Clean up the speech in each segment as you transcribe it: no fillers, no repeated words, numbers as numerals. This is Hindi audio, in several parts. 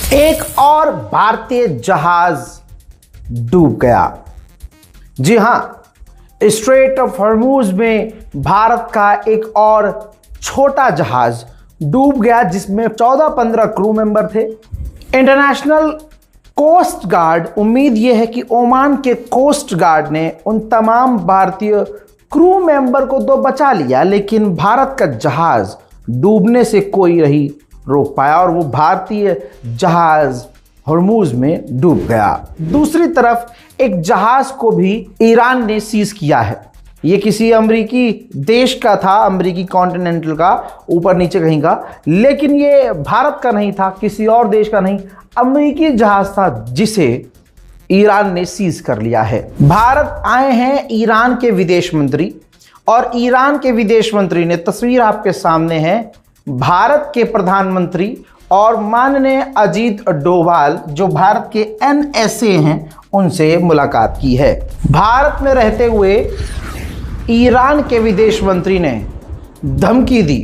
एक और भारतीय जहाज डूब गया। जी हां, स्ट्रेट ऑफ हॉर्मूज में भारत का एक और छोटा जहाज डूब गया जिसमें 14-15 क्रू मेंबर थे। इंटरनेशनल कोस्ट गार्ड, उम्मीद यह है कि ओमान के कोस्ट गार्ड ने उन तमाम भारतीय क्रू मेंबर को तो बचा लिया, लेकिन भारत का जहाज डूबने से कोई नहीं रोक पाया और वो भारतीय जहाज हॉर्मूज में डूब गया। दूसरी तरफ एक जहाज को भी ईरान ने सीज किया है। ये किसी अमेरिकी देश का था, अमेरिकी कॉन्टिनेंटल का, ऊपर नीचे कहीं का, लेकिन ये भारत का नहीं था, किसी और देश का नहीं, अमेरिकी जहाज था जिसे ईरान ने सीज कर लिया है। भारत आए हैं ईरान के विदेश मंत्री और ईरान के विदेश मंत्री ने, तस्वीर आपके सामने है, भारत के प्रधानमंत्री और माननीय अजीत डोभाल जो भारत के NSA हैं उनसे मुलाकात की है। भारत में रहते हुए ईरान के विदेश मंत्री ने धमकी दी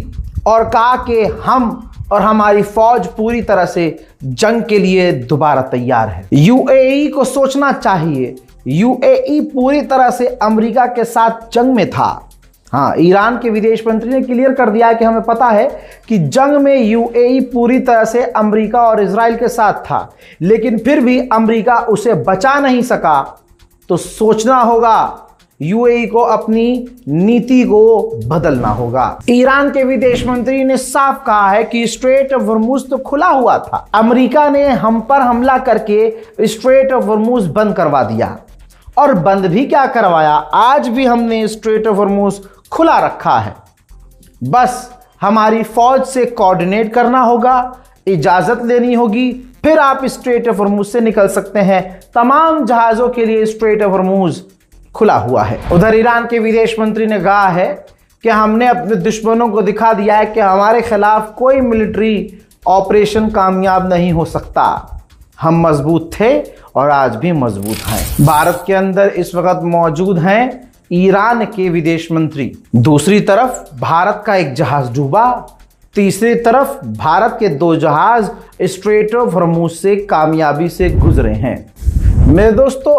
और कहा कि हम और हमारी फौज पूरी तरह से जंग के लिए दोबारा तैयार है। UAE को सोचना चाहिए, UAE पूरी तरह से अमेरिका के साथ जंग में था। हाँ, ईरान के विदेश मंत्री ने क्लियर कर दिया है कि हमें पता है कि जंग में UAE पूरी तरह से अमेरिका और इजराइल के साथ था, लेकिन फिर भी अमेरिका उसे बचा नहीं सका। तो सोचना होगा, UAE को अपनी नीति को बदलना होगा। ईरान के विदेश मंत्री ने साफ कहा है कि स्ट्रेट ऑफ हॉर्मूज तो खुला हुआ था, अमेरिका ने हम पर हमला करके स्ट्रेट ऑफ हॉर्मूज बंद करवा दिया। और बंद भी क्या करवाया, आज भी हमने स्ट्रेट ऑफ हॉर्मूज खुला रखा है। बस हमारी फौज से कोऑर्डिनेट करना होगा, इजाजत लेनी होगी, फिर आप स्ट्रेट ऑफ हॉर्मूज से निकल सकते हैं। तमाम जहाजों के लिए स्ट्रेट ऑफ हॉर्मूज खुला हुआ है। उधर ईरान के विदेश मंत्री ने कहा है कि हमने अपने दुश्मनों को दिखा दिया है कि हमारे खिलाफ कोई मिलिट्री ऑपरेशन कामयाब नहीं हो सकता। हम मजबूत थे और आज भी मजबूत हैं। भारत के अंदर इस वक्त मौजूद हैं ईरान के विदेश मंत्री। दूसरी तरफ भारत का एक जहाज डूबा, तीसरी तरफ भारत के 2 जहाज स्ट्रेट ऑफ हॉर्मूज से कामयाबी से गुजरे हैं। मेरे दोस्तों,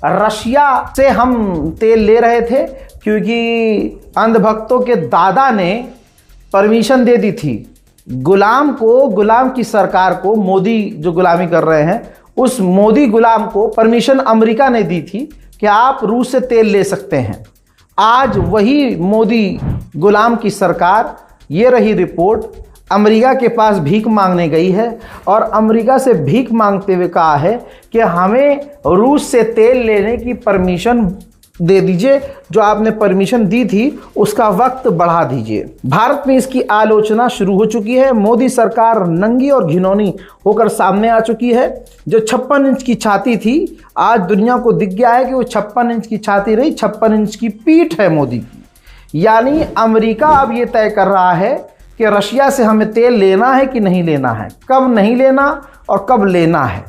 रशिया से हम तेल ले रहे थे क्योंकि अंधभक्तों के दादा ने परमिशन दे दी थी गुलाम को, गुलाम की सरकार को, मोदी जो गुलामी कर रहे हैं उस मोदी गुलाम को परमिशन अमेरिका ने दी थी कि आप रूस से तेल ले सकते हैं। आज वही मोदी गुलाम की सरकार, ये रही रिपोर्ट, अमेरिका के पास भीख मांगने गई है और अमेरिका से भीख मांगते हुए कहा है कि हमें रूस से तेल लेने की परमिशन दे दीजिए, जो आपने परमिशन दी थी उसका वक्त बढ़ा दीजिए। भारत में इसकी आलोचना शुरू हो चुकी है। मोदी सरकार नंगी और घिनौनी होकर सामने आ चुकी है। जो 56 इंच की छाती थी, आज दुनिया को दिख गया है कि वो 56 इंच की छाती नहीं, 56 इंच की पीठ है मोदी की। यानी अमेरिका अब ये तय कर रहा है कि रशिया से हमें तेल लेना है कि नहीं लेना है, कब नहीं लेना और कब लेना है।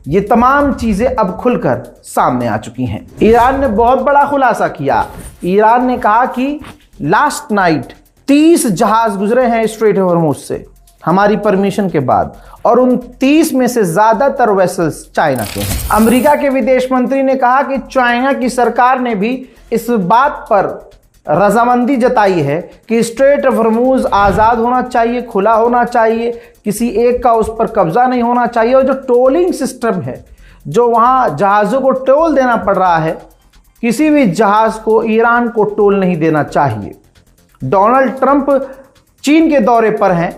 ये तमाम चीजें अब खुलकर सामने आ चुकी हैं। ईरान ने बहुत बड़ा खुलासा किया। ईरान ने कहा कि लास्ट नाइट 30 जहाज गुजरे हैं स्ट्रेट ऑफ हॉर्मूज से हमारी परमिशन के बाद, और उन 30 में से ज्यादातर वेसल्स चाइना के हैं। अमेरिका के विदेश मंत्री ने कहा कि चाइना की सरकार ने भी इस बात पर रजामंदी जताई है कि स्ट्रेट ऑफ हॉर्मूज आज़ाद होना चाहिए, खुला होना चाहिए, किसी एक का उस पर कब्जा नहीं होना चाहिए। और जो टोलिंग सिस्टम है, जो वहाँ जहाज़ों को टोल देना पड़ रहा है, किसी भी जहाज़ को ईरान को टोल नहीं देना चाहिए। डोनाल्ड ट्रंप चीन के दौरे पर हैं,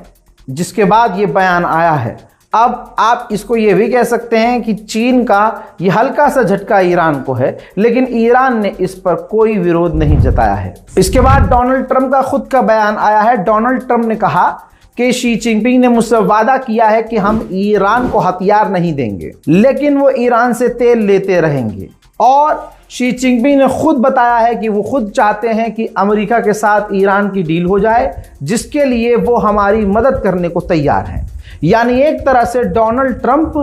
जिसके बाद ये बयान आया है। अब आप इसको ये भी कह सकते हैं कि चीन का ये हल्का सा झटका ईरान को है, लेकिन ईरान ने इस पर कोई विरोध नहीं जताया है। इसके बाद डोनाल्ड ट्रंप का खुद का बयान आया है। डोनाल्ड ट्रंप ने कहा कि शी जिनपिंग ने मुझसे वादा किया है कि हम ईरान को हथियार नहीं देंगे, लेकिन वो ईरान से तेल लेते रहेंगे। और शी जिनपिंग ने खुद बताया है कि वो खुद चाहते हैं कि अमेरिका के साथ ईरान की डील हो जाए, जिसके लिए वो हमारी मदद करने को तैयार हैं। यानी एक तरह से डोनाल्ड ट्रंप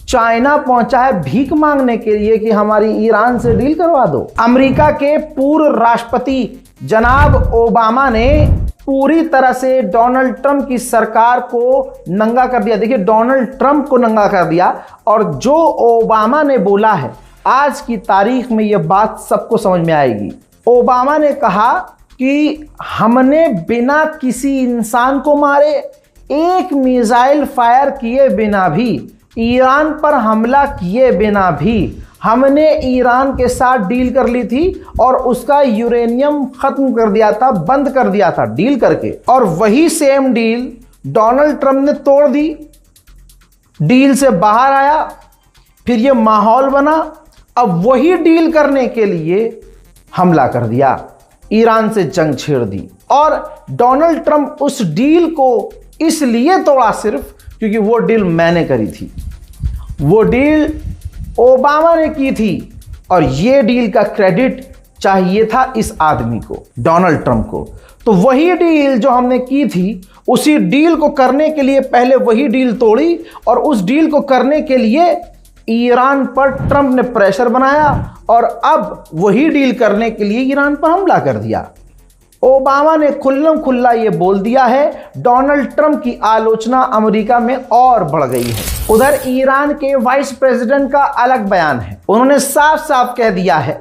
चाइना पहुंचा है भीख मांगने के लिए कि हमारी ईरान से डील करवा दो। अमेरिका के पूर्व राष्ट्रपति जनाब ओबामा ने पूरी तरह से डोनाल्ड ट्रंप की सरकार को नंगा कर दिया। देखिए, डोनाल्ड ट्रंप को नंगा कर दिया। और जो ओबामा ने बोला है, आज की तारीख में यह बात सबको समझ में आएगी। ओबामा ने कहा कि हमने बिना किसी इंसान को मारे, एक मिसाइल फायर किए बिना भी, ईरान पर हमला किए बिना भी हमने ईरान के साथ डील कर ली थी और उसका यूरेनियम खत्म कर दिया था, बंद कर दिया था डील करके। और वही सेम डील डोनाल्ड ट्रंप ने तोड़ दी, डील से बाहर आया, फिर ये माहौल बना। अब वही डील करने के लिए हमला कर दिया, ईरान से जंग छेड़ दी। और डोनाल्ड ट्रंप उस डील को इसलिए तोड़ा सिर्फ क्योंकि वो डील मैंने करी थी, वो डील ओबामा ने की थी। और ये डील का क्रेडिट चाहिए था इस आदमी को, डोनाल्ड ट्रंप को। तो वही डील जो हमने की थी, उसी डील को करने के लिए पहले वही डील तोड़ी और उस डील को करने के लिए ईरान पर ट्रंप ने प्रेशर बनाया और अब वही डील करने के लिए ईरान पर हमला कर दिया। ओबामा ने खुल्लम खुल्ला ये बोल दिया है। डोनाल्ड ट्रंप की आलोचना अमेरिका में और बढ़ गई है। उधर ईरान के वाइस प्रेसिडेंट का अलग बयान है। उन्होंने साफ साफ कह दिया है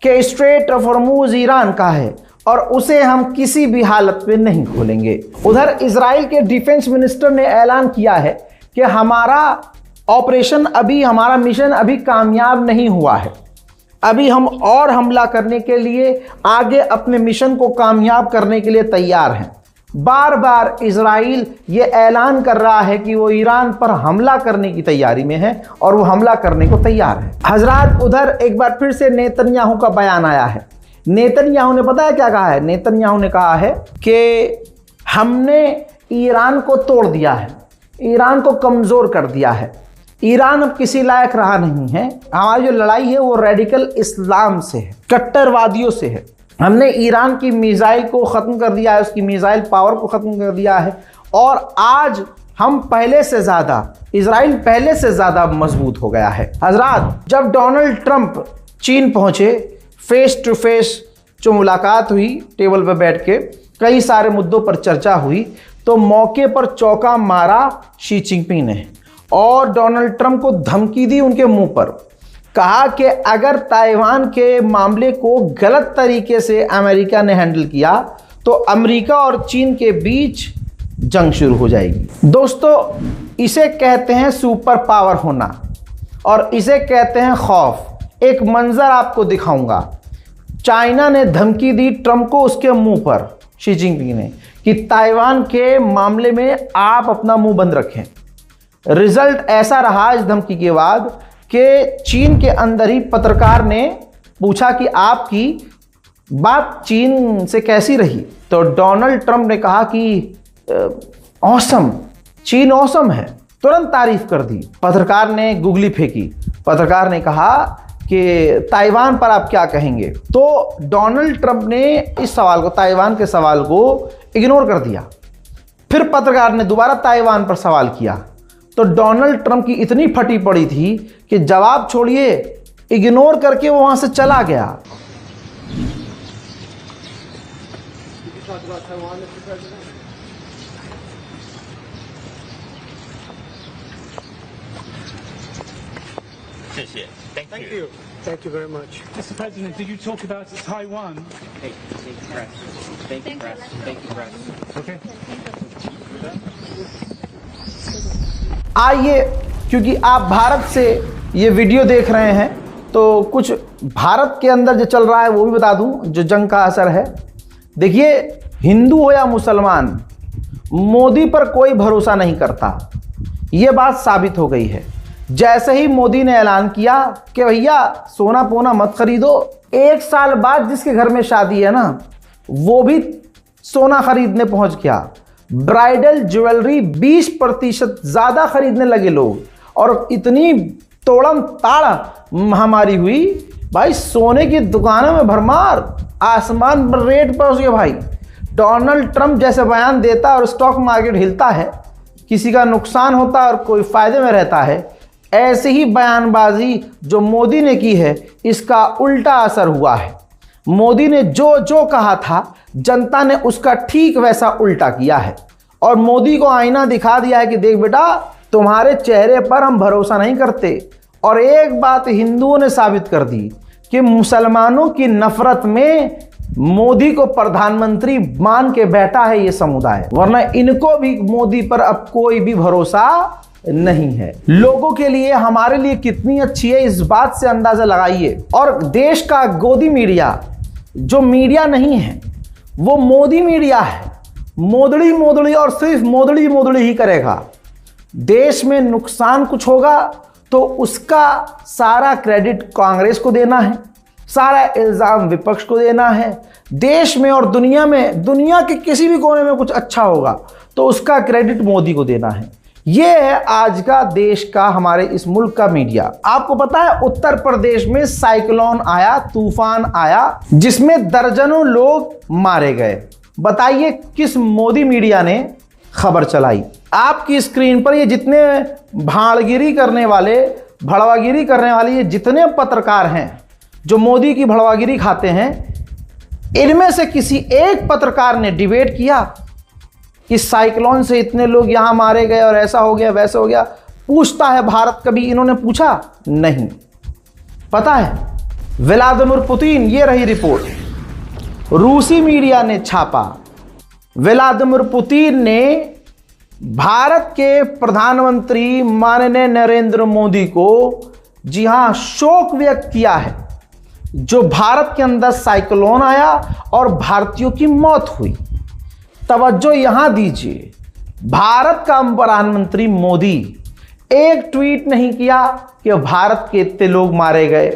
कि स्ट्रेट ऑफ हॉर्मूज ईरान का है और उसे हम किसी भी हालत में नहीं खोलेंगे। उधर इजराइल के डिफेंस मिनिस्टर ने ऐलान किया है कि हमारा ऑपरेशन हमारा मिशन अभी कामयाब नहीं हुआ है, अभी हम और हमला करने के लिए आगे अपने मिशन को कामयाब करने के लिए तैयार हैं। बार बार इजराइल ये ऐलान कर रहा है कि वो ईरान पर हमला करने की तैयारी में है और वो हमला करने को तैयार है। हजरात, उधर एक बार फिर से नेतन्याहू का बयान आया है। नेतन्याहू ने पता है क्या कहा है? नेतन्याहू ने कहा है कि हमने ईरान को तोड़ दिया है, ईरान को कमज़ोर कर दिया है, ईरान अब किसी लायक रहा नहीं है। हमारी जो लड़ाई है वो रेडिकल इस्लाम से है, कट्टरवादियों से है। हमने ईरान की मिसाइल को ख़त्म कर दिया है, उसकी मिसाइल पावर को ख़त्म कर दिया है और आज हम पहले से ज़्यादा, इजराइल पहले से ज़्यादा मजबूत हो गया है। हजरात, जब डोनाल्ड ट्रंप चीन पहुँचे, फेस टू फेस जो मुलाकात हुई, टेबल पर बैठ के कई सारे मुद्दों पर चर्चा हुई, तो मौके पर चौका मारा शी जिनपिंग ने और डोनाल्ड ट्रंप को धमकी दी उनके मुंह पर। कहा कि अगर ताइवान के मामले को गलत तरीके से अमेरिका ने हैंडल किया तो अमेरिका और चीन के बीच जंग शुरू हो जाएगी। दोस्तों, इसे कहते हैं सुपर पावर होना और इसे कहते हैं खौफ। एक मंजर आपको दिखाऊंगा। चाइना ने धमकी दी ट्रंप को उसके मुंह पर, शी जिनपिंग ने, कि ताइवान के मामले में आप अपना मुंह बंद रखें। रिजल्ट ऐसा रहा इस धमकी के बाद कि चीन के अंदर ही पत्रकार ने पूछा कि आपकी बात चीन से कैसी रही, तो डोनाल्ड ट्रंप ने कहा कि ऑसम, चीन ऑसम है, तुरंत तारीफ कर दी। पत्रकार ने गुगली फेंकी, पत्रकार ने कहा कि ताइवान पर आप क्या कहेंगे। तो डोनाल्ड ट्रंप ने इस सवाल को, ताइवान के सवाल को इग्नोर कर दिया। फिर पत्रकार ने दोबारा ताइवान पर सवाल किया तो डोनाल्ड ट्रंप की इतनी फटी पड़ी थी कि जवाब छोड़िए, इग्नोर करके वो वहां से चला गया। Thank you. Thank you very much. Mr. President, did you talk about Taiwan? Thank you, press. Thank you, press. Thank you, press. Okay. आइए, क्योंकि आप भारत से ये वीडियो देख रहे हैं तो कुछ भारत के अंदर जो चल रहा है वो भी बता दूं, जो जंग का असर है। देखिए, हिंदू हो या मुसलमान, मोदी पर कोई भरोसा नहीं करता, ये बात साबित हो गई है। जैसे ही मोदी ने ऐलान किया कि भैया सोना पोना मत खरीदो, एक साल बाद जिसके घर में शादी है ना, वो भी सोना खरीदने पहुंच गया। ब्राइडल ज्वेलरी 20% ज़्यादा खरीदने लगे लोग और इतनी तोड़म ताड़ महामारी हुई, भाई सोने की दुकानों में भरमार, आसमान पर रेट पहुंच गया। भाई डोनाल्ड ट्रंप जैसे बयान देता और स्टॉक मार्केट हिलता है, किसी का नुकसान होता है और कोई फायदे में रहता है, ऐसे ही बयानबाजी जो मोदी ने की है इसका उल्टा असर हुआ है। मोदी ने जो जो कहा था जनता ने उसका ठीक वैसा उल्टा किया है और मोदी को आईना दिखा दिया है कि देख बेटा, तुम्हारे चेहरे पर हम भरोसा नहीं करते। और एक बात हिंदुओं ने साबित कर दी कि मुसलमानों की नफरत में मोदी को प्रधानमंत्री मान के बैठा है ये समुदाय, वरना इनको भी मोदी पर अब कोई भी भरोसा नहीं है। लोगों के लिए, हमारे लिए कितनी अच्छी है इस बात से अंदाजा लगाइए। और देश का गोदी मीडिया, जो मीडिया नहीं है वो मोदी मीडिया है, मोदड़ी मोदड़ी और सिर्फ मोदड़ी मोदड़ी ही करेगा। देश में नुकसान कुछ होगा तो उसका सारा क्रेडिट कांग्रेस को देना है, सारा इल्जाम विपक्ष को देना है। देश में और दुनिया में, दुनिया के किसी भी कोने में कुछ अच्छा होगा तो उसका क्रेडिट मोदी को देना है। यह है आज का देश का, हमारे इस मुल्क का मीडिया। आपको पता है उत्तर प्रदेश में साइक्लोन आया, तूफान आया, जिसमें दर्जनों लोग मारे गए। बताइए किस मोदी मीडिया ने खबर चलाई? आपकी स्क्रीन पर ये जितने भाड़गिरी करने वाले, भड़वागिरी करने वाले ये जितने पत्रकार हैं जो मोदी की भड़वागिरी खाते हैं, इनमें से किसी एक पत्रकार ने डिबेट किया कि साइक्लोन से इतने लोग यहां मारे गए और ऐसा हो गया वैसा हो गया? पूछता है भारत कभी इन्होंने पूछा? नहीं। पता है व्लादिमीर पुतिन, ये रही रिपोर्ट, रूसी मीडिया ने छापा। व्लादिमीर पुतिन ने भारत के प्रधानमंत्री माननीय नरेंद्र मोदी को, जी हां, शोक व्यक्त किया है जो भारत के अंदर साइक्लोन आया और भारतीयों की मौत हुई। तवज्जो यहां दीजिए, भारत का प्रधानमंत्री मोदी एक ट्वीट नहीं किया कि भारत के इतने लोग मारे गए।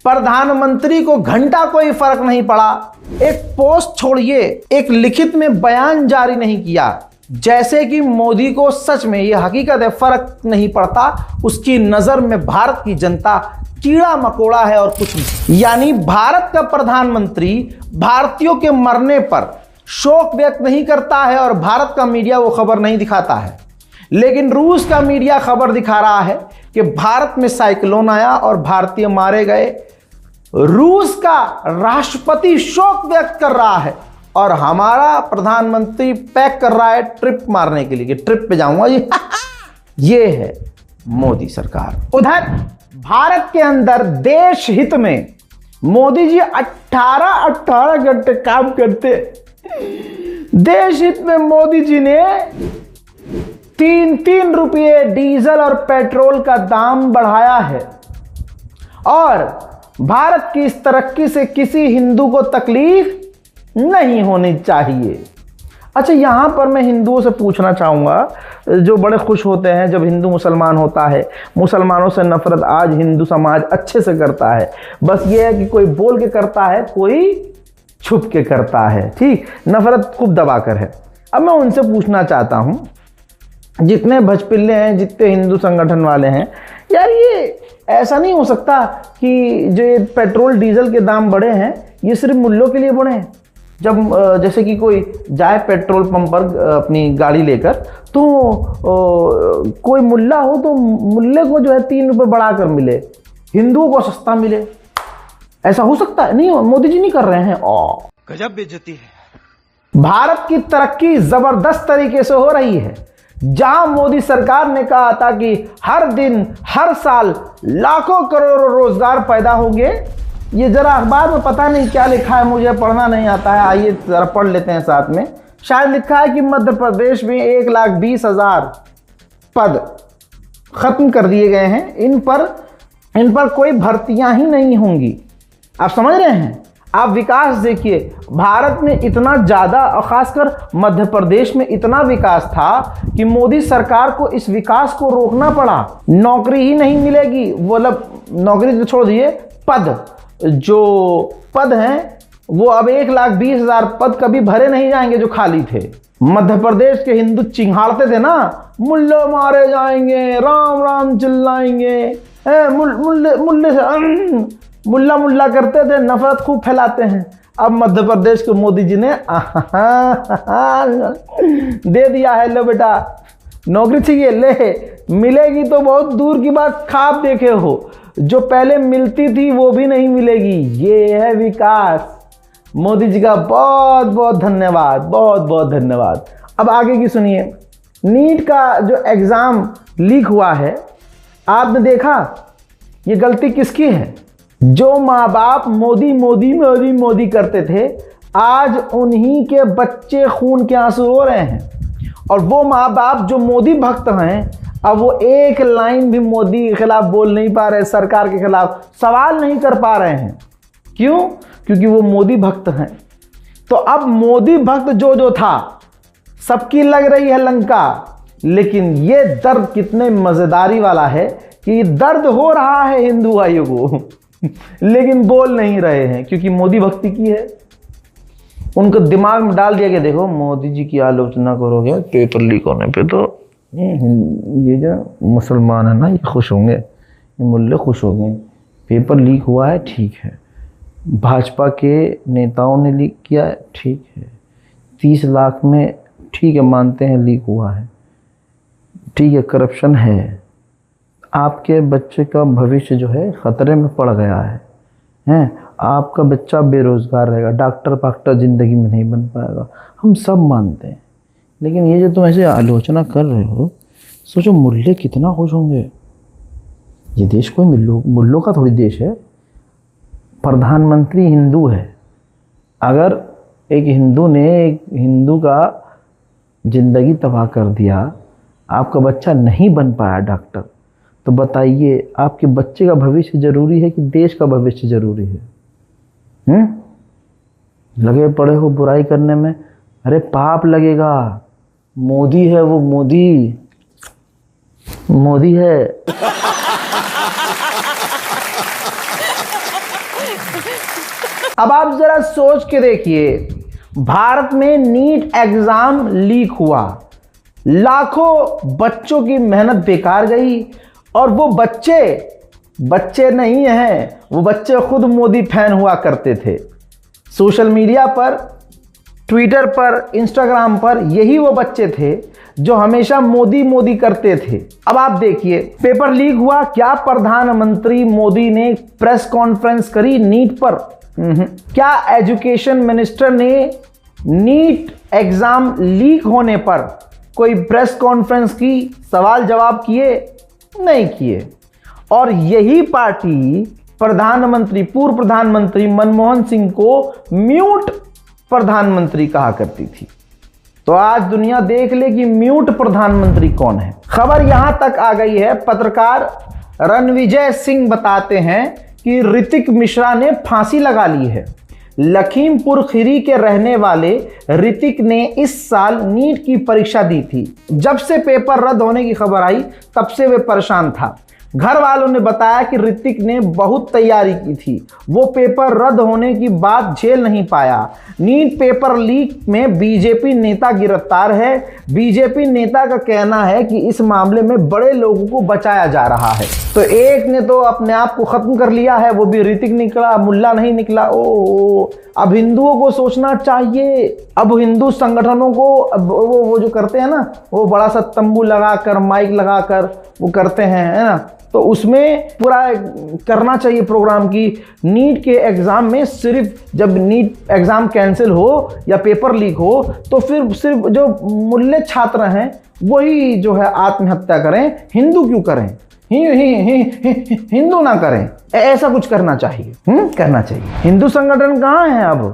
प्रधानमंत्री को घंटा कोई फर्क नहीं पड़ा, एक पोस्ट छोड़िए, एक लिखित में बयान जारी नहीं किया। जैसे कि मोदी को सच में ये हकीकत है फर्क नहीं पड़ता, उसकी नजर में भारत की जनता कीड़ा मकोड़ा है और कुछ नहीं। यानी भारत का प्रधानमंत्री भारतीयों के मरने पर शोक व्यक्त नहीं करता है और भारत का मीडिया वो खबर नहीं दिखाता है, लेकिन रूस का मीडिया खबर दिखा रहा है कि भारत में साइक्लोन आया और भारतीय मारे गए। रूस का राष्ट्रपति शोक व्यक्त कर रहा है और हमारा प्रधानमंत्री पैक कर रहा है ट्रिप मारने के लिए कि ट्रिप पे जाऊंगा जी। ये है मोदी सरकार। उधर भारत के अंदर देश हित में मोदी जी 18 घंटे काम करते। देश हित में मोदी जी ने 3 रुपये डीजल और पेट्रोल का दाम बढ़ाया है और भारत की इस तरक्की से किसी हिंदू को तकलीफ नहीं होनी चाहिए। अच्छा, यहां पर मैं हिंदुओं से पूछना चाहूंगा, जो बड़े खुश होते हैं जब हिंदू मुसलमान होता है। मुसलमानों से नफरत आज हिंदू समाज अच्छे से करता है, बस ये है कि कोई बोल के करता है, कोई छुप के करता है। ठीक, नफरत खूब दबाकर है। अब मैं उनसे पूछना चाहता हूं, जितने भजपिल्ले हैं, जितने हिंदू संगठन वाले हैं, यार ये ऐसा नहीं हो सकता कि जो ये पेट्रोल डीजल के दाम बढ़े हैं ये सिर्फ मुल्लों के लिए बढ़े हैं। जब जैसे कि कोई जाए पेट्रोल पंप पर अपनी गाड़ी लेकर, तो कोई मुल्ला हो तो मुल्ले को जो है 3 रुपये बढ़ाकर मिले, हिंदुओं को सस्ता मिले, ऐसा हो सकता है? नहीं, मोदी जी नहीं कर रहे हैं। गजब बेइज्जती है। भारत की तरक्की जबरदस्त तरीके से हो रही है। जहां मोदी सरकार ने कहा था कि हर दिन हर साल लाखों करोड़ों रोजगार पैदा होंगे, ये जरा अखबार में पता नहीं क्या लिखा है, मुझे पढ़ना नहीं आता है, आइए जरा पढ़ लेते हैं साथ में। शायद लिखा है कि मध्य प्रदेश में 1,20,000 पद खत्म कर दिए गए हैं, इन पर कोई भर्तियां ही नहीं होंगी। आप समझ रहे हैं? आप विकास देखिए, भारत में इतना ज़्यादा और खासकर मध्य प्रदेश में इतना विकास था कि मोदी सरकार को इस विकास को रोकना पड़ा। नौकरी ही नहीं मिलेगी, मतलब नौकरी तो छोड़ दिए, पद, जो पद हैं वो अब 1,20,000 पद कभी भरे नहीं जाएंगे जो खाली थे। मध्य प्रदेश के हिंदू चिंघाड़ते थे ना, मुल्ले मारे जाएंगे, राम राम चिल्लाएंगे, मुल्ले से मुल्ला करते थे, नफरत खूब फैलाते हैं। अब मध्य प्रदेश के मोदी जी ने दे दिया है, लो बेटा नौकरी चाहिए ले, मिलेगी तो बहुत दूर की बात, ख्वाब देखे हो। जो पहले मिलती थी वो भी नहीं मिलेगी। ये है विकास। मोदी जी का बहुत बहुत धन्यवाद, बहुत बहुत धन्यवाद। अब आगे की सुनिए। नीट का जो एग्जाम लीक हुआ है, आपने देखा ये गलती किसकी है? जो माँ बाप मोदी मोदी मोदी मोदी करते थे, आज उन्हीं के बच्चे खून के आंसू रो रहे हैं। और वो माँ बाप जो मोदी भक्त हैं, अब वो एक लाइन भी मोदी के खिलाफ बोल नहीं पा रहे, सरकार के खिलाफ सवाल नहीं कर पा रहे हैं। क्यों? क्योंकि वो मोदी भक्त हैं। तो अब मोदी भक्त जो जो था, सबकी लग रही है लंका, लेकिन ये दर्द कितने मजेदारी वाला है कि दर्द हो रहा है हिंदू भाइयों को लेकिन बोल नहीं रहे हैं, क्योंकि मोदी भक्ति की है। उनको दिमाग में डाल दिया कि देखो मोदी जी की आलोचना करोगे पेपर लीक होने पे तो ये जो मुसलमान है ना ये खुश होंगे, ये मुल्ले खुश होंगे। पेपर लीक हुआ है, ठीक है। भाजपा के नेताओं ने लीक किया है, ठीक है। 30 लाख में ठीक है, मानते हैं लीक हुआ है, ठीक है, करप्शन है। आपके बच्चे का भविष्य जो है ख़तरे में पड़ गया है, हैं? आपका बच्चा बेरोज़गार रहेगा, डॉक्टर पाक्टर ज़िंदगी में नहीं बन पाएगा, हम सब मानते हैं। लेकिन ये जो तुम ऐसे आलोचना कर रहे हो, सोचो मुल्ले कितना खुश होंगे। ये देश कोई मुल्लों का थोड़ी देश है। प्रधानमंत्री हिंदू है। अगर एक हिंदू ने एक हिंदू का ज़िंदगी तबाह कर दिया, आपका बच्चा नहीं बन पाया डॉक्टर, तो बताइए आपके बच्चे का भविष्य ज़रूरी है कि देश का भविष्य ज़रूरी है? लगे पड़े हो बुराई करने में, अरे पाप लगेगा। मोदी है वो, मोदी है। अब आप जरा सोच के देखिए, भारत में नीट एग्जाम लीक हुआ, लाखों बच्चों की मेहनत बेकार गई, और वो बच्चे नहीं हैं, वो बच्चे खुद मोदी फैन हुआ करते थे। सोशल मीडिया पर, ट्विटर पर, इंस्टाग्राम पर यही वो बच्चे थे जो हमेशा मोदी मोदी करते थे। अब आप देखिए, पेपर लीक हुआ, क्या प्रधानमंत्री मोदी ने प्रेस कॉन्फ्रेंस करी नीट पर? क्या एजुकेशन मिनिस्टर ने नीट एग्जाम लीक होने पर कोई प्रेस कॉन्फ्रेंस की, सवाल जवाब किए? नहीं किए। और यही पार्टी पूर्व प्रधानमंत्री मनमोहन सिंह को म्यूट प्रधानमंत्री कहा करती थी। तो आज दुनिया देख ले कि म्यूट प्रधानमंत्री कौन है। खबर यहां तक आ गई है, पत्रकार रणविजय सिंह बताते हैं कि ऋतिक मिश्रा ने फांसी लगा ली है। लखीमपुर खीरी के रहने वाले ऋतिक ने इस साल नीट की परीक्षा दी थी। जब से पेपर रद्द होने की खबर आई, तब से वे परेशान था। घर वालों ने बताया कि ऋतिक ने बहुत तैयारी की थी, वो पेपर रद्द होने की बात झेल नहीं पाया। नीट पेपर लीक में बीजेपी नेता गिरफ्तार है। बीजेपी नेता का कहना है कि इस मामले में बड़े लोगों को बचाया जा रहा है। तो एक ने तो अपने आप को खत्म कर लिया है, वो भी ऋतिक निकला, मुल्ला नहीं निकला। अब हिंदुओं को सोचना चाहिए। अब हिंदू संगठनों को वो जो करते हैं ना, वो बड़ा सा तंबू लगाकर, माइक लगाकर वो करते हैं, है ना, तो उसमें पूरा करना चाहिए प्रोग्राम की नीट के एग्जाम में सिर्फ जब नीट एग्जाम कैंसिल हो या पेपर लीक हो तो फिर सिर्फ जो मुल्ले छात्र हैं वही जो है आत्महत्या करें। हिंदू क्यों करें? हिंदू ना करें। ऐसा कुछ करना चाहिए, करना चाहिए। हिंदू संगठन कहाँ है? अब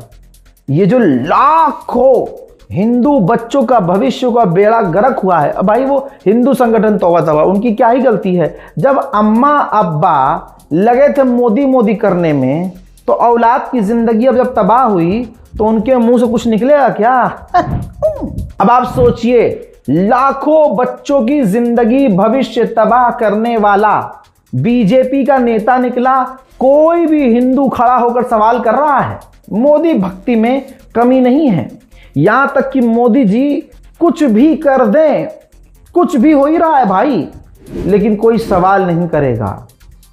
ये जो लाखों हिंदू बच्चों का भविष्य का बेड़ा गर्क हुआ है, अब भाई वो हिंदू संगठन तौबा तौबा, उनकी क्या ही गलती है? जब अम्मा अब्बा लगे थे मोदी मोदी करने में, तो औलाद की जिंदगी अब जब तबाह हुई तो उनके मुंह से कुछ निकलेगा क्या? अब आप सोचिए, लाखों बच्चों की जिंदगी भविष्य तबाह करने वाला बीजेपी का नेता निकला। कोई भी हिंदू खड़ा होकर सवाल कर रहा है। मोदी भक्ति में कमी नहीं है, यहां तक कि मोदी जी कुछ भी कर दें, कुछ भी हो ही रहा है भाई, लेकिन कोई सवाल नहीं करेगा।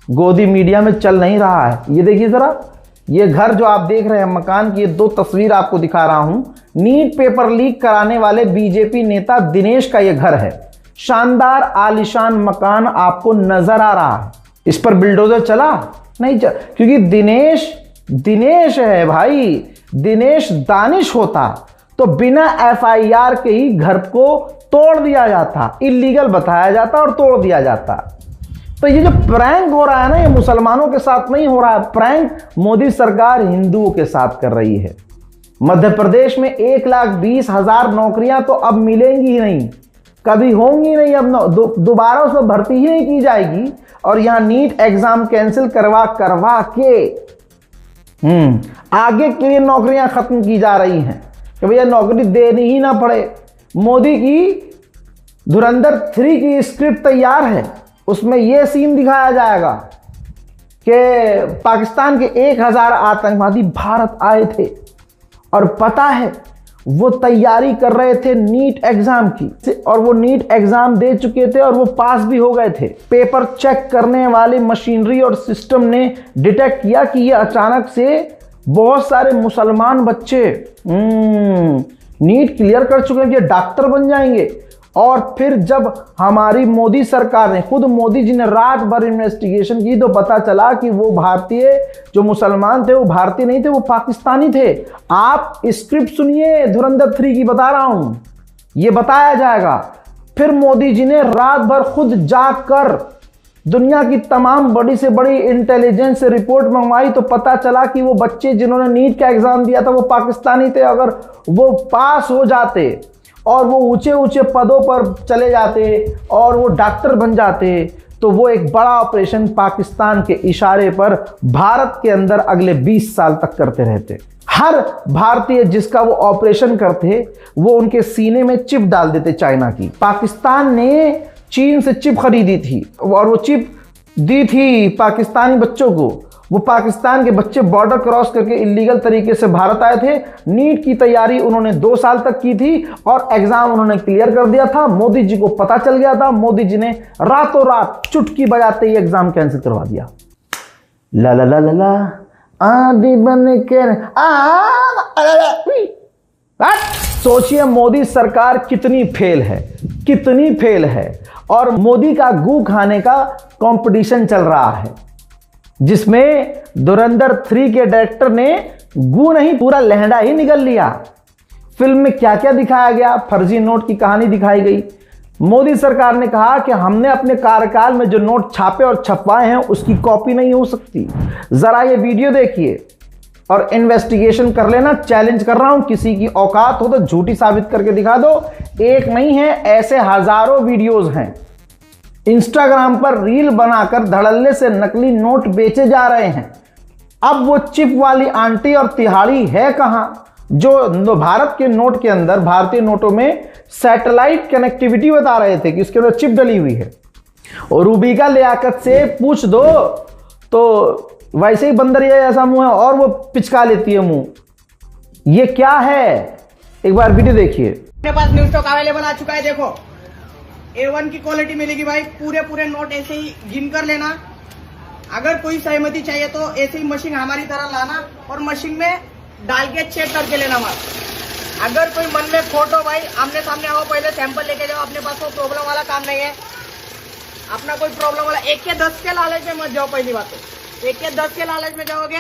गोदी मीडिया में चल नहीं रहा है। ये देखिए जरा, ये घर जो आप देख रहे हैं मकान की, ये 2 तस्वीर आपको दिखा रहा हूं। नीट पेपर लीक कराने वाले बीजेपी नेता दिनेश का ये घर है। शानदार आलीशान मकान आपको नजर आ रहा है। इस पर बिल्डोजर चला नहीं क्योंकि दिनेश है भाई, दिनेश दानिश होता तो बिना एफआईआर के ही घर को तोड़ दिया जाता, इलीगल बताया जाता और तोड़ दिया जाता। तो ये जो प्रैंक हो रहा है ना, ये मुसलमानों के साथ नहीं हो रहा है, प्रैंक मोदी सरकार हिंदुओं के साथ कर रही है। मध्य प्रदेश में 1,20,000 नौकरियां तो अब मिलेंगी ही नहीं, कभी होंगी नहीं, अब दोबारा उसमें भर्ती ही नहीं की जाएगी। और यहां नीट एग्जाम कैंसिल करवा के आगे के लिए नौकरियां खत्म की जा रही हैं कि भैया नौकरी देनी ही ना पड़े। मोदी की धुरंधर 3 की स्क्रिप्ट तैयार है, उसमें यह सीन दिखाया जाएगा कि पाकिस्तान के 1,000 आतंकवादी भारत आए थे और पता है वो तैयारी कर रहे थे नीट एग्जाम की, और वो नीट एग्जाम दे चुके थे और वो पास भी हो गए थे। पेपर चेक करने वाली मशीनरी और सिस्टम ने डिटेक्ट किया कि ये अचानक से बहुत सारे मुसलमान बच्चे नीट क्लियर कर चुके हैं, ये डॉक्टर बन जाएंगे। और फिर जब हमारी मोदी सरकार ने, खुद मोदी जी ने रात भर इन्वेस्टिगेशन की तो पता चला कि वो भारतीय जो मुसलमान थे वो भारतीय नहीं थे, वो पाकिस्तानी थे। आप स्क्रिप्ट सुनिए, धुरंधर 3 की बता रहा हूं, ये बताया जाएगा। फिर मोदी जी ने रात भर खुद जाकर दुनिया की तमाम बड़ी से बड़ी इंटेलिजेंस से रिपोर्ट मंगवाई तो पता चला कि वो बच्चे जिन्होंने नीट का एग्जाम दिया था वो पाकिस्तानी थे। अगर वो पास हो जाते और वो ऊंचे ऊंचे पदों पर चले जाते और वो डॉक्टर बन जाते तो वो एक बड़ा ऑपरेशन पाकिस्तान के इशारे पर भारत के अंदर अगले 20 साल तक करते रहते। हर भारतीय जिसका वो ऑपरेशन करते वो उनके सीने में चिप डाल देते चाइना की। पाकिस्तान ने चीन से चिप खरीदी थी और वो चिप दी थी पाकिस्तानी बच्चों को। वो पाकिस्तान के बच्चे बॉर्डर क्रॉस करके इलीगल तरीके से भारत आए थे। नीट की तैयारी उन्होंने 2 साल तक की थी और एग्जाम उन्होंने क्लियर कर दिया था। मोदी जी को पता चल गया था, मोदी जी ने रातों रात चुटकी बजाते ही एग्जाम कैंसिल करवा दिया। ला ला ला ला ला आदि बन के सोचिए मोदी सरकार कितनी फेल है, कितनी फेल है। और मोदी का गू खाने का कंपटीशन चल रहा है जिसमें धुरंधर 3 के डायरेक्टर ने गू नहीं पूरा लहंगा ही निगल लिया। फिल्म में क्या क्या दिखाया गया, फर्जी नोट की कहानी दिखाई गई। मोदी सरकार ने कहा कि हमने अपने कार्यकाल में जो नोट छापे और छपवाए हैं उसकी कॉपी नहीं हो सकती। जरा ये वीडियो देखिए और इन्वेस्टिगेशन कर लेना। चैलेंज कर रहा हूं, किसी की औकात हो तो झूठी साबित करके दिखा दो। एक नहीं है, ऐसे हजारों वीडियोज हैं। इंस्टाग्राम पर रील बनाकर धड़ल्ले से नकली नोट बेचे जा रहे हैं। अब वो चिप वाली आंटी और तिहाड़ी है कहां जो भारत के नोट के अंदर, भारतीय नोटों में सैटेलाइट कनेक्टिविटी बता रहे थे कि इसके अंदर चिप डली हुई है। और रूबिका लियाकत से पूछ दो तो वैसे ही बंदर ये ऐसा मुंह है और वो पिचका लेती है मुंह। ये क्या है, एक बार वीडियो देखिए। मेरे पास न्यूज स्टॉक अवेलेबल आ चुका है, देखो A1 की क्वालिटी मिलेगी भाई। पूरे नोट ऐसे ही गिन कर लेना। अगर कोई सहमति चाहिए तो ऐसे ही मशीन हमारी तरह लाना और मशीन में डाल के चेक करके लेना माल। अगर कोई मन में खोट हो भाई, आमने सामने आओ, पहले सैंपल लेके जाओ। अपने पास कोई प्रॉब्लम वाला काम नहीं है, अपना कोई प्रॉब्लम वाला 1 के 10 के लालच में मत जाओ। पहली बात तो 1 के 10 के लालच में जाओगे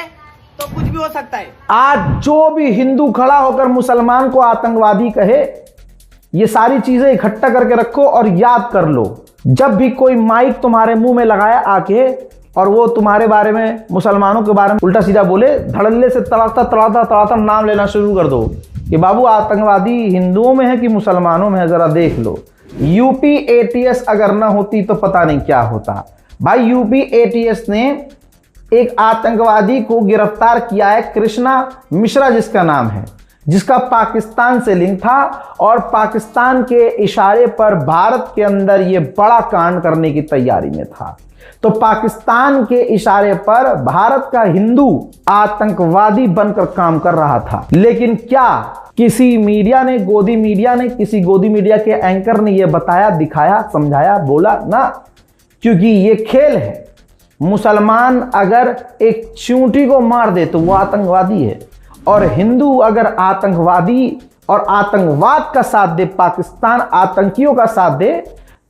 तो कुछ भी हो सकता है। आज जो भी हिंदू खड़ा होकर मुसलमान को आतंकवादी कहे, ये सारी चीजें इकट्ठा करके रखो और याद कर लो। जब भी कोई माइक तुम्हारे मुंह में लगाया आके और वो तुम्हारे बारे में, मुसलमानों के बारे में उल्टा सीधा बोले, धड़ल्ले से तड़ाता नाम लेना शुरू कर दो कि बाबू आतंकवादी हिंदुओं में है कि मुसलमानों में है, जरा देख लो। यूपी एटीएस अगर ना होती तो पता नहीं क्या होता। भाई यूपी एटीएस ने एक आतंकवादी को गिरफ्तार किया है, कृष्णा मिश्रा जिसका नाम है, जिसका पाकिस्तान से लिंक था और पाकिस्तान के इशारे पर भारत के अंदर यह बड़ा कांड करने की तैयारी में था। तो पाकिस्तान के इशारे पर भारत का हिंदू आतंकवादी बनकर काम कर रहा था। लेकिन क्या किसी मीडिया ने, गोदी मीडिया ने, किसी गोदी मीडिया के एंकर ने यह बताया, दिखाया, समझाया, बोला ना? क्योंकि यह खेल है। मुसलमान अगर एक चींटी को मार दे तो वो आतंकवादी है, और हिंदू अगर आतंकवादी और आतंकवाद का साथ दे, पाकिस्तान आतंकियों का साथ दे,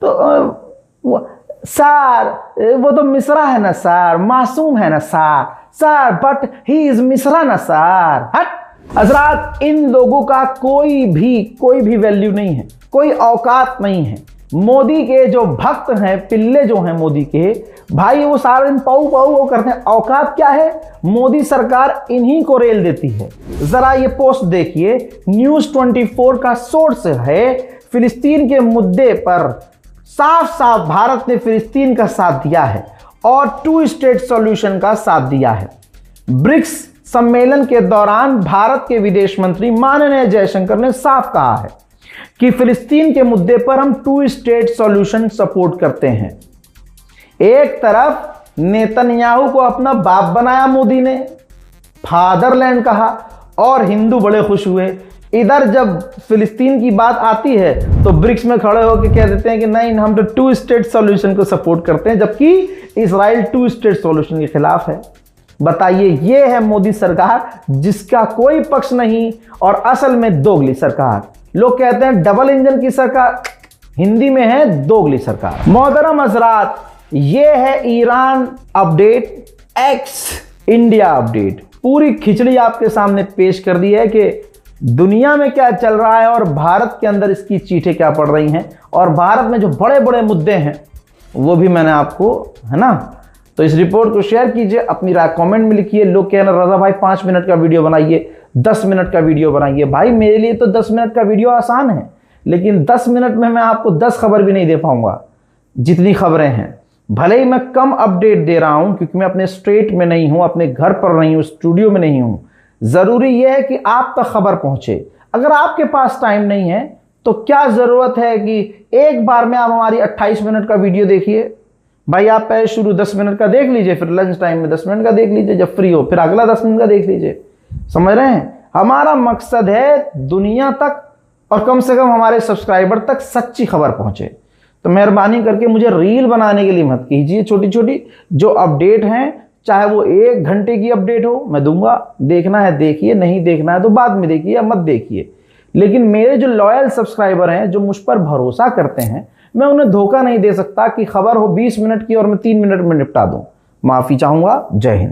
तो सर वो तो मिश्रा है ना सर, मासूम है ना sir but he is Mishra ना सर। हट हजरात, इन लोगों का कोई भी वैल्यू नहीं है, कोई औकात नहीं है। मोदी के जो भक्त हैं, पिल्ले जो हैं मोदी के भाई, वो सारे दिन पाऊ पाऊ करते हैं। औकात क्या है? मोदी सरकार इन्हीं को रेल देती है। जरा ये पोस्ट देखिए, न्यूज 24 का सोर्स है। फिलिस्तीन के मुद्दे पर साफ साफ भारत ने फिलिस्तीन का साथ दिया है और 2 स्टेट सॉल्यूशन का साथ दिया है। ब्रिक्स सम्मेलन के दौरान भारत के विदेश मंत्री माननीय जयशंकर ने साफ कहा है कि फिलिस्तीन के मुद्दे पर हम 2 स्टेट सॉल्यूशन सपोर्ट करते हैं। एक तरफ नेतन्याहू को अपना बाप बनाया मोदी ने, फादरलैंड कहा, और हिंदू बड़े खुश हुए। इधर जब फिलिस्तीन की बात आती है तो ब्रिक्स में खड़े होकर कह देते हैं कि नहीं, हम तो 2 स्टेट सॉल्यूशन को सपोर्ट करते हैं, जबकि इजराइल 2 स्टेट सॉल्यूशन के खिलाफ है। बताइए, ये है मोदी सरकार जिसका कोई पक्ष नहीं और असल में दोगली सरकार। लोग कहते हैं डबल इंजन की सरकार, हिंदी में है दोगली सरकार। मोहतरम हजरात, ये है Iran update x India update. पूरी खिचड़ी आपके सामने पेश कर दी है कि दुनिया में क्या चल रहा है और भारत के अंदर इसकी चीखें क्या पड़ रही हैं, और भारत में जो बड़े बड़े मुद्दे हैं वो भी मैंने आपको, है ना। तो इस रिपोर्ट को शेयर कीजिए, अपनी राय कमेंट में लिखिए। लोग कह रहे हैं रजा भाई 5 मिनट का वीडियो बनाइए, 10 मिनट का वीडियो बनाइए। भाई मेरे लिए तो 10 मिनट का वीडियो आसान है, लेकिन 10 मिनट में मैं आपको 10 खबर भी नहीं दे पाऊंगा जितनी खबरें हैं। भले ही मैं कम अपडेट दे रहा हूं क्योंकि मैं अपने स्टेट में नहीं हूं, अपने घर पर नहीं हूं, स्टूडियो में नहीं हूं। जरूरी यह है कि आप तक खबर पहुंचे। अगर आपके पास टाइम नहीं है तो क्या जरूरत है कि एक बार में आप हमारी 28 मिनट का वीडियो देखिए। भाई आप पहले शुरू 10 मिनट का देख लीजिए, फिर लंच टाइम में 10 मिनट का देख लीजिए, जब फ्री हो फिर अगला 10 मिनट का देख लीजिए। समझ रहे हैं? हमारा मकसद है दुनिया तक और कम से कम हमारे सब्सक्राइबर तक सच्ची खबर पहुंचे। तो मेहरबानी करके मुझे रील बनाने के लिए मत कीजिए। छोटी छोटी जो अपडेट हैं, चाहे वो 1 घंटे की अपडेट हो, मैं दूंगा। देखना है देखिए, नहीं देखना है तो बाद में देखिए या मत देखिए। लेकिन मेरे जो लॉयल सब्सक्राइबर हैं, जो मुझ पर भरोसा करते हैं, मैं उन्हें धोखा नहीं दे सकता कि खबर हो 20 मिनट की और मैं 3 मिनट में निपटा दूं। माफी चाहूंगा। जय हिंद।